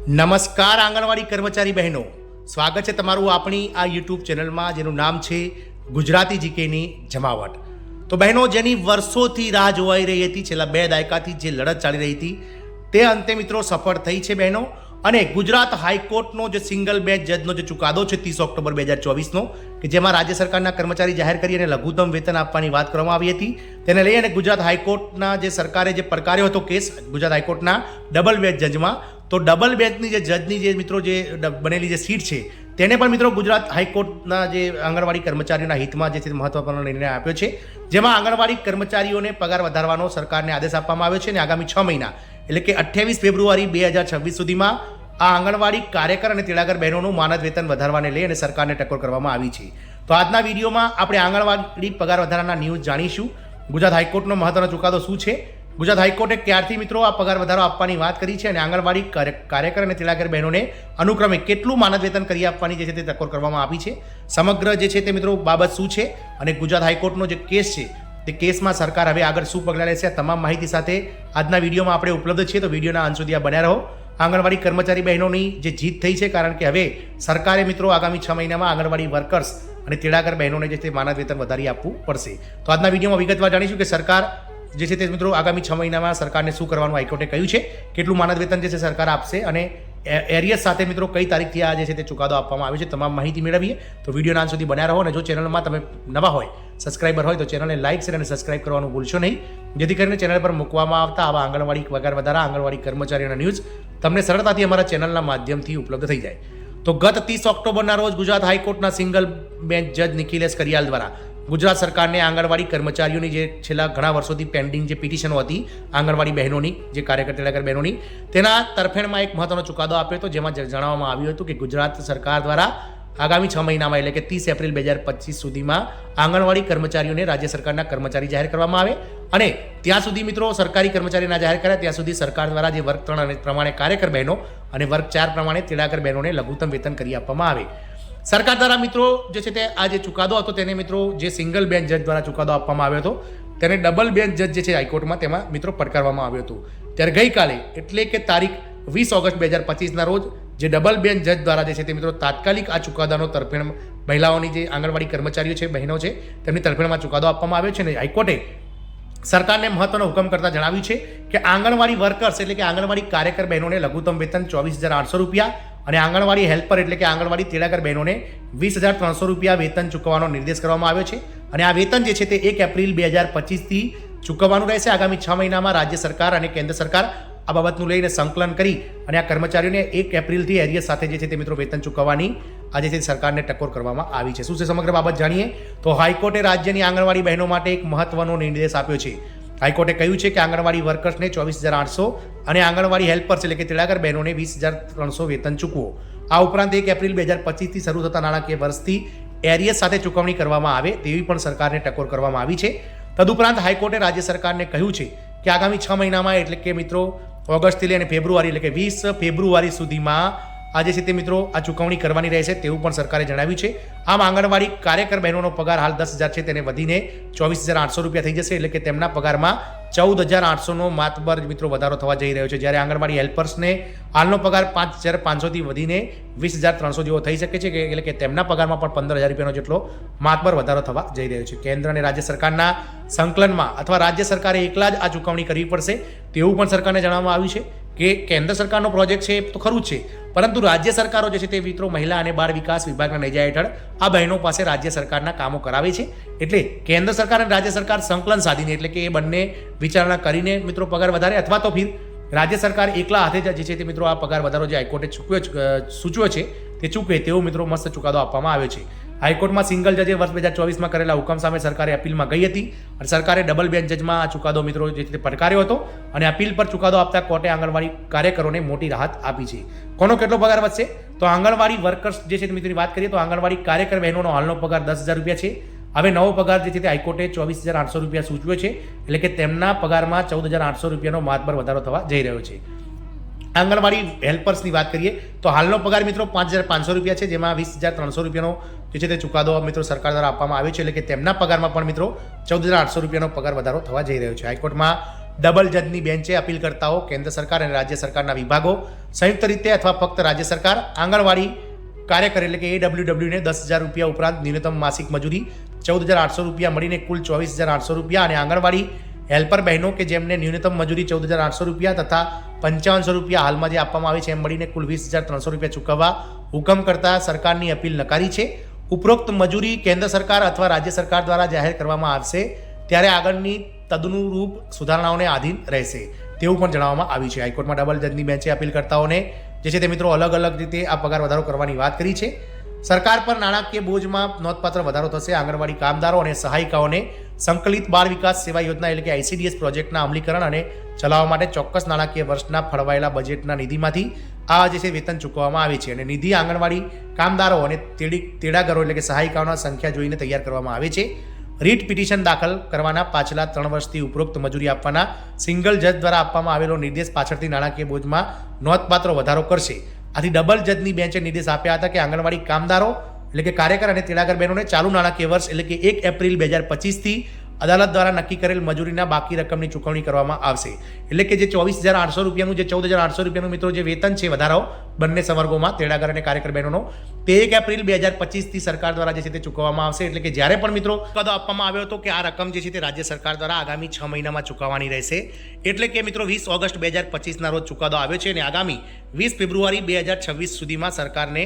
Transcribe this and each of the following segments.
નમસ્કાર આંગણવાડી કર્મચારી બહેનો, સ્વાગત છે તમારું આપણી આ યુટ્યુબ ચેનલમાં જેનું નામ છે ગુજરાતી જીકેની જમાવટ. તો બહેનો, જેની વર્ષોથી રાહ જોવાઈ રહી હતી, છેલ્લા 2 દાયકાથી જે લડત ચાલી રહી હતી તે અંતે મિત્રો સફળ થઈ છે બહેનો. અને ગુજરાત હાઈકોર્ટનો જે સિંગલ બેન્ચ જજનો જે ચુકાદો છે 30 ઓક્ટોબર 2024નો, કે જેમાં રાજ્ય સરકારના કર્મચારી જાહેર કરી અને લઘુત્તમ વેતન આપવાની વાત કરવામાં આવી હતી, તેને લઈ અને ગુજરાત હાઈકોર્ટના જે સરકારે જે પડકાર્યો હતો કેસ ગુજરાત હાઈકોર્ટના ડબલ બેન્ચ જજમાં, તો ડબલ બેન્ચની જે જજની જે મિત્રો જે બનેલી જે સીટ છે તેને પણ મિત્રો ગુજરાત હાઈકોર્ટના જે આંગણવાડી કર્મચારીઓના હિતમાં જે છે મહત્વપૂર્ણ નિર્ણય આપ્યો છે, જેમાં આંગણવાડી કર્મચારીઓને પગાર વધારવાનો સરકારને આદેશ આપવામાં આવ્યો છે અને આગામી 6 મહિના એટલે કે 28 ફેબ્રુઆરી 2026 સુધીમાં આ આંગણવાડી કાર્યકર અને તેડાગર બહેનોનું માનદ વેતન વધારવાને લઈ અને સરકારને ટકોર કરવામાં આવી છે. તો આજના વિડીયોમાં આપણે આંગણવાડી પગાર વધારાના ન્યૂઝ જાણીશું. ગુજરાત હાઈકોર્ટનો મહત્વનો ચુકાદો શું છે, ગુજરાત હાઈકોર્ટે ક્યારથી મિત્રો આ પગાર વધારો આપવાની વાત કરી છે અને આંગણવાડી કાર્યકર અને તેડાગર બહેનોને અનુક્રમે કેટલું માનદ વેતન કરી આપવાની જે છે તે ટકોર કરવામાં આવી છે. સમગ્ર જે છે તે મિત્રો બાબત શું છે અને ગુજરાત હાઈકોર્ટનો જે કેસ છે તે કેસમાં સરકાર હવે આગળ શું પગલાં લેશે, આ તમામ માહિતી સાથે આજના વિડીયોમાં આપણે ઉપલબ્ધ છીએ. તો વિડીયોના અંત સુધી આ બન્યા રહો. આંગણવાડી કર્મચારી બહેનોની જે જીત થઈ છે, કારણ કે હવે સરકારે મિત્રો આગામી 6 મહિનામાં આંગણવાડી વર્કર્સ અને તેડાગર બહેનોને જે છે માનદ વેતન વધારી આપવું પડશે. તો આજના વિડીયોમાં વિગતવાર જાણીશું કે સરકાર જે છે તે મિત્રો આગામી 6 મહિનામાં સરકારને શું કરવાનું હાઈકોર્ટે કહ્યું છે, કેટલું માનદ વેતન જે છે સરકાર આપશે અને એરિયસ સાથે મિત્રો કઈ તારીખથી આ જે છે તે ચુકાદો આપવામાં આવે છે, તમામ માહિતી મેળવીએ. તો વિડીયોના અંત સુધી બન્યા રહો અને જો ચેનલમાં તમે નવા હોય, સબસ્ક્રાઈબર હોય, તો ચેનલને લાઈક, શેર અને સબસ્ક્રાઈબ કરવાનું ભૂલશો નહીં, જેથી કરીને ચેનલ પર મૂકવામાં આવતા આવા આંગણવાડી પગાર વધારા, આંગણવાડી કર્મચારીઓના ન્યૂઝ તમને સરળતાથી અમારા ચેનલના માધ્યમથી ઉપલબ્ધ થઈ જાય. તો ગત 30 ઓક્ટોબરના રોજ ગુજરાત હાઈકોર્ટના સિંગલ બેન્ચ જજ નિખિલેશ કરિયાલ દ્વારા ગુજરાત સરકારને આંગણવાડી કર્મચારીઓની જે છેલ્લા ઘણા વર્ષોથી પેન્ડિંગ જે પિટિશનો હતી આંગણવાડી બહેનોની, જે કાર્યકર તેડાગર બહેનોની, તેના તરફેણમાં એક મહત્વનો ચુકાદો આપ્યો હતો, જેમાં જણાવવામાં આવ્યું હતું કે ગુજરાત સરકાર દ્વારા આગામી 6 મહિનામાં એટલે કે 30 એપ્રિલ 2025 સુધીમાં આંગણવાડી કર્મચારીઓને રાજ્ય સરકારના કર્મચારી જાહેર કરવામાં આવે અને ત્યાં સુધી મિત્રો સરકારી કર્મચારી ના જાહેર કર્યા ત્યાં સુધી સરકાર દ્વારા જે વર્ગ 3 પ્રમાણે કાર્યકર બહેનો અને વર્ગ 4 પ્રમાણે તેડાગર બહેનોને લઘુત્તમ વેતન કરી આપવામાં આવે. સરકાર દ્વારા મિત્રો જે છે તે આ જે ચુકાદો હતો તેને મિત્રો જે સિંગલ બેન્ચ જજ દ્વારા ચુકાદો આપવામાં આવ્યો હતો તેને ડબલ બેન્ચ જજ જે છે હાઈકોર્ટમાં તેમાં મિત્રો પડકારવામાં આવ્યો હતો. ત્યારે ગઈકાલે એટલે કે તારીખ 20 ઓગસ્ટ 2025ના રોજ જે ડબલ બેન્ચ જજ દ્વારા જે છે તે મિત્રો તાત્કાલિક આ ચુકાદાનો તરફેણ મહિલાઓની જે આંગણવાડી કર્મચારીઓ છે, બહેનો છે, તેમની તરફેણમાં ચુકાદો આપવામાં આવ્યો છે અને હાઈકોર્ટે સરકારને મહત્વનો હુકમ કરતા જણાવ્યું છે કે આંગણવાડી વર્કર્સ એટલે કે આંગણવાડી કાર્યકર બહેનોને લઘુત્તમ વેતન 24,800 રૂપિયા અને આંગણવાડી હેલ્પર એટલે કે આંગણવાડી તેડાગર બહેનોને 20,300 રૂપિયા વેતન ચૂકવવાનો નિર્દેશ કરવામાં આવ્યો છે અને આ વેતન જે છે તે 1 એપ્રિલ 2025થી ચૂકવવાનું રહેશે. આગામી 6 મહિનામાં રાજ્ય સરકાર અને કેન્દ્ર સરકાર આ બાબતનું લઈને સંકલન કરી અને આ કર્મચારીઓને 1 એપ્રિલથી એરિયસ સાથે જે છે તે મિત્રો વેતન ચૂકવવાની આજે છે સરકારને ટકોર કરવામાં આવી છે. શું છે સમગ્ર બાબત જાણીએ તો હાઈકોર્ટે રાજ્યની આંગણવાડી બહેનો માટે એક મહત્વનો નિર્દેશ આપ્યો છે. હાઈકોર્ટે કહ્યું છે કે આંગણવાડી વર્કર્સને 24,800 અને આંગણવાડી હેલ્પર્સ એટલે કે તેડાગર બહેનોને 20,300 વેતન ચૂકવો. આ ઉપરાંત 1 એપ્રિલ 2025થી શરૂ થતા નાણાકીય વર્ષથી એરિયસ સાથે ચૂકવણી કરવામાં આવે તેવી પણ સરકારને ટકોર કરવામાં આવી છે. તદુપરાંત હાઈકોર્ટે રાજ્ય સરકારને કહ્યું છે કે આગામી 6 મહિનામાં એટલે કે મિત્રો ઓગસ્ટથી લઈને ફેબ્રુઆરી એટલે કે 20 ફેબ્રુઆરી સુધીમાં આજે છે તે મિત્રો આ ચૂકવણી કરવાની રહેશે તેવું પણ સરકારે જણાવ્યું છે. આમ આંગણવાડી કાર્યકર બહેનોનો પગાર હાલ 10,000 છે તેને વધીને 24,800 રૂપિયા થઈ જશે, એટલે કે તેમના પગારમાં 14,800નો માતબર મિત્રો વધારો થવા જઈ રહ્યો છે. જ્યારે આંગણવાડી હેલ્પર્સને હાલનો પગાર 5,500થી વધીને 20,300 જેવો થઈ શકે છે, એટલે કે તેમના પગારમાં પણ 15,000 રૂપિયાનો જેટલો માતબર વધારો થવા જઈ રહ્યો છે. કેન્દ્ર અને રાજ્ય સરકારના સંકલનમાં અથવા રાજ્ય સરકારે એકલા જ આ ચૂકવણી કરવી પડશે તેવું પણ સરકારને જણાવવામાં આવ્યું છે કે કેન્દ્ર સરકારનો પ્રોજેક્ટ છે તો ખરું જ છે, પરંતુ રાજ્ય સરકારો જે છે તે મિત્રો મહિલા અને બાળ વિકાસ વિભાગના નેજા હેઠળ આ બહેનો પાસે રાજ્ય સરકારના કામો કરાવે છે. એટલે કેન્દ્ર સરકાર અને રાજ્ય સરકાર સંકલન સાધીને એટલે કે એ બંને વિચારણા કરીને મિત્રો પગાર વધારે અથવા તો ફિર રાજ્ય સરકાર એકલા હાથે જે છે તે મિત્રો આ પગાર વધારો જે હાઈકોર્ટે સૂચવ્યો છે તે ચૂકવે તેવો મિત્રો મસ્ત ચુકાદો આપવામાં આવ્યો છે. હાઈકોર્ટમાં સિંગલ જજે વર્ષ 2024માં કરેલા હુકમ સામે સરકારે અપીલમાં ગઈ હતી અને સરકારે ડબલ બેન્ચ જજમાં આ ચુકાદો મિત્રો જે તે પડકાર્યો હતો અને અપીલ પર ચુકાદો આપતા કોર્ટે આંગણવાડી કાર્યકરોને મોટી રાહત આપી છે. કોનો કેટલો પગાર વધશે તો આંગણવાડી વર્કર્સ જે છે તે મિત્રોની વાત કરીએ તો આંગણવાડી કાર્યકર બહેનોનો હાલનો પગાર 10,000 રૂપિયા છે. હવે નવો પગાર જે છે તે હાઈકોર્ટે 24,800 રૂપિયા સૂચવ્યો છે, એટલે કે તેમના પગારમાં 14,800 રૂપિયાનો માતબર વધારો થવા જઈ રહ્યો છે. આંગણવાડી હેલ્પર્સની વાત કરીએ તો હાલનો પગાર મિત્રો 5,500 રૂપિયા છે, જેમાં 20,300 રૂપિયાનો જે છે તે ચુકાદો મિત્રો સરકાર દ્વારા આપવામાં આવ્યો છે, એટલે કે તેમના પગારમાં પણ મિત્રો 14,800 રૂપિયાનો પગાર વધારો થવા જઈ રહ્યો છે. હાઈકોર્ટમાં ડબલ જજની બેન્ચે અપીલકર્તાઓ કેન્દ્ર સરકાર અને રાજ્ય સરકારના વિભાગો સંયુક્ત રીતે અથવા ફક્ત રાજ્ય સરકાર આંગણવાડી કાર્યકર એટલે કે AWWને 10,000 રૂપિયા ઉપરાંત ન્યૂનતમ માસિક મજૂરી 14,800 રૂપિયા મળીને કુલ 24,800 રૂપિયા અને આંગણવાડી હેલ્પર બહેનો કે જેમને ન્યૂનતમ મજૂરી 14,800 રૂપિયા તથા 5500 રૂપિયા હાલમાં જે આપવામાં આવે છે એમ મળીને કુલ 20,300 રૂપિયા ચૂકવવા હુકમ કરતા સરકારની અપીલ નકારી છે. ઉપરોક્ત મજૂરી કેન્દ્ર સરકાર અથવા રાજ્ય સરકાર દ્વારા જાહેર કરવામાં આવશે ત્યારે આગળની તદનુરૂપ સુધારણાઓને આધીન રહેશે તેવું પણ જણાવવામાં આવ્યું છે. હાઈકોર્ટમાં ડબલ જજની બેન્ચે અપીલકર્તાઓને જે છે તે મિત્રો અલગ અલગ રીતે આ પગાર વધારો કરવાની વાત કરી છે. સરકાર પર નાણાકીય બોજમાં નોંધપાત્ર વધારો થશે. આંગણવાડી કામદારો અને સહાયિકાઓને સંકલિત બાળ વિકાસ સેવા યોજના એટલે કે ICDS પ્રોજેક્ટના અમલીકરણ અને ચલાવવા માટે ચોક્કસ નાણાકીય વર્ષના ફળવાયેલા બજેટના નિધિમાંથી આ જે છે વેતન ચૂકવવામાં આવે છે અને નિધિ આંગણવાડી કામદારો અને તેડાગરો એટલે કે સહાયિકાઓના સંખ્યા જોઈને તૈયાર કરવામાં આવે છે. રીટ પિટિશન દાખલ કરવાના પાછલા 3 વર્ષથી ઉપરોક્ત મજૂરી આપવાના સિંગલ જજ દ્વારા આપવામાં આવેલો નિર્દેશ પાછળથી નાણાકીય બોજમાં નોંધપાત્ર વધારો કરશે. આથી ડબલ જજની બેન્ચે નિર્દેશ આપ્યા હતા કે આંગણવાડી કામદારો એટલે કે કાર્યકર અને તેડાગર બહેનોને ચાલુ નાણાકીય વર્ષ એટલે કે 1 એપ્રિલ 2025થી અદાલત દ્વારા નક્કી કરેલ મજૂરીના બાકી રકમની ચૂકવણી કરવામાં આવશે. એટલે કે જે 24,800 રૂપિયાનું જે 14,800 રૂપિયાનું મિત્રો જે વેતન છે વધારો બંને સંવર્ગોમાં તેડાગર અને કાર્યકર બહેનોનો તે 1 એપ્રિલ 2025થી સરકાર દ્વારા જે છે તે ચૂકવવામાં આવશે. એટલે કે જ્યારે પણ મિત્રો ચુકાદો આપવામાં આવ્યો હતો કે આ રકમ જે છે તે રાજ્ય સરકાર દ્વારા આગામી 6 મહિનામાં ચૂકવવાની રહેશે. એટલે કે મિત્રો 20 ઓગસ્ટ 2025ના રોજ ચુકાદો આવ્યો છે અને આગામી 20 ફેબ્રુઆરી 2026 સુધીમાં સરકારને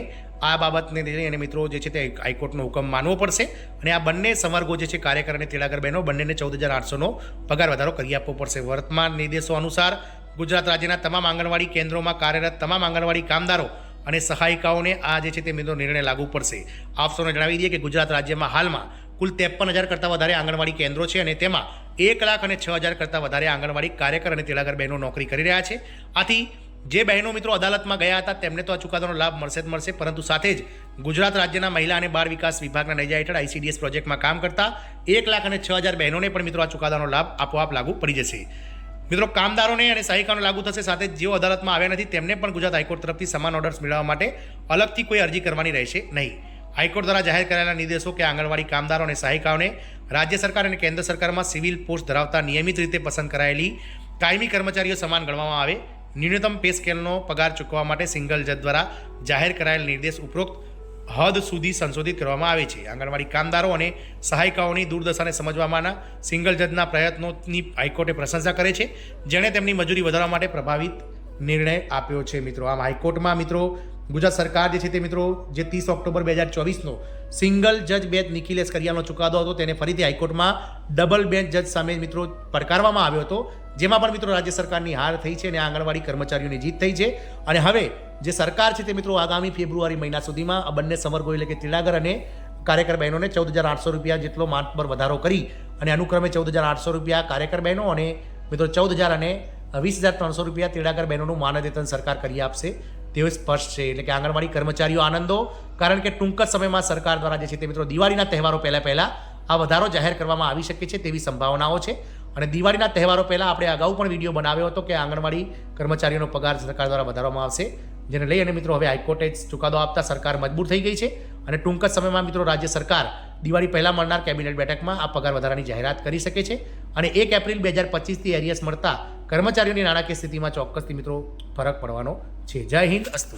આ બાબતને લઈને મિત્રો જે છે તે હાઈકોર્ટનો હુકમ માનવો પડશે અને આ બંને સંવર્ગો જે છે કાર્યકર અને તેડાગર બહેનો બંનેને 14,800નો પગાર વધારો કરી આપવો પડશે. વર્તમાન નિર્દેશો અનુસાર ગુજરાત રાજ્યના તમામ આંગણવાડી કેન્દ્રોમાં કાર્યરત તમામ આંગણવાડી કામદારો અને સહાયિકાઓને આ જે છે તે મિત્રો નિર્ણય લાગુ પડશે. આપ સૌને જણાવી દઈએ કે ગુજરાત રાજ્યમાં હાલમાં કુલ 53,000 કરતાં વધારે આંગણવાડી કેન્દ્રો છે અને તેમાં 1,06,000 કરતાં વધારે આંગણવાડી કાર્યકર અને તેડાગર બહેનો નોકરી કરી રહ્યા છે. આથી જે બહેનો મિત્રો અદાલતમાં ગયા હતા તેમને તો આ ચુકાદાનો લાભ મળશે જ મળશે, પરંતુ સાથે જ ગુજરાત રાજ્યના મહિલા અને બાળ વિકાસ વિભાગના નેજા હેઠળ ICDS પ્રોજેક્ટમાં કામ કરતા 1,06,000 બહેનોને પણ મિત્રો આ ચુકાદાનો લાભ આપોઆપ લાગુ પડી જશે. મિત્રો કામદારોને અને સહાયિકાઓને લાગુ થશે. સાથે જ જેઓ અદાલતમાં આવ્યા નથી તેમને પણ ગુજરાત હાઈકોર્ટ તરફથી સમાન ઓર્ડર્સ મેળવવા માટે અલગથી કોઈ અરજી કરવાની રહેશે નહીં. હાઈકોર્ટ દ્વારા જાહેર કરાયેલા નિર્દેશો કે આંગણવાડી કામદારો અને સહાયિકાઓને રાજ્ય સરકાર અને કેન્દ્ર સરકારમાં સિવિલ પોસ્ટ ધરાવતા નિયમિત રીતે પસંદ કરાયેલી કાયમી કર્મચારીઓ સમાન ગણવામાં આવે. ન્યૂનતમ પે સ્કેલનો પગાર ચૂકવવા માટે સિંગલ જજ દ્વારા જાહેર કરાયેલ નિર્દેશ ઉપરોક્ત હદ સુધી સંશોધિત કરવામાં આવે છે. આંગણવાડી કામદારો અને સહાયિકાઓની દુર્દશાને સમજવામાંના સિંગલ જજના પ્રયત્નોની હાઈકોર્ટે પ્રશંસા કરે છે, જેણે તેમની મજૂરી વધારવા માટે પ્રભાવિત નિર્ણય આપ્યો છે. મિત્રો આમ હાઈકોર્ટમાં મિત્રો ગુજરાત સરકાર જે છે તે મિત્રો જે 30 ઓક્ટોબર 2024નો સિંગલ જજ બેન્ચ નિખિલેશ કરિયાનો ચુકાદો હતો તેને ફરીથી હાઈકોર્ટમાં ડબલ બેન્ચ જજ સામે મિત્રો પડકારવામાં આવ્યો હતો, જેમાં પણ મિત્રો રાજ્ય સરકારની હાર થઈ છે અને આંગણવાડી કર્મચારીઓની જીત થઈ છે. અને હવે જે સરકાર છે તે મિત્રો આગામી ફેબ્રુઆરી મહિના સુધીમાં આ બંને સંવર્ગો એટલે કે તેડાગર અને કાર્યકર બહેનોને 14,800 રૂપિયા જેટલો માતબર વધારો કરી અને અનુક્રમે 14,800 રૂપિયા કાર્યકર બહેનો અને મિત્રો 14,000 અને 20,300 રૂપિયા તેડાગર બહેનોનું માનદેતન સરકાર કરી આપશે તેવું સ્પષ્ટ છે. એટલે કે આંગણવાડી કર્મચારીઓ આનંદો, કારણ કે ટૂંક જ સમયમાં સરકાર દ્વારા જે છે તે મિત્રો દિવાળીના તહેવારો પહેલાં આ વધારો જાહેર કરવામાં આવી શકે છે તેવી સંભાવનાઓ છે. અને દિવાળીના તહેવારો પહેલાં આપણે અગાઉ પણ વિડીયો બનાવ્યો હતો કે આંગણવાડી કર્મચારીઓનો પગાર સરકાર દ્વારા વધારવામાં આવશે, જેને લઈ અને મિત્રો હવે હાઈકોર્ટે ચુકાદો આપતા સરકાર મજબૂર થઈ ગઈ છે અને ટૂંક જ સમયમાં મિત્રો રાજ્ય સરકાર દિવાળી પહેલાં મળનાર કેબિનેટ બેઠકમાં આ પગાર વધારાની જાહેરાત કરી શકે છે અને 1 એપ્રિલ 2025થી એરિયસ મળતા કર્મચારીઓની નાણાકીય સ્થિતિમાં ચોક્કસથી મિત્રો ફરક પડવાનો છે. જય હિન્દ, અસ્તુ.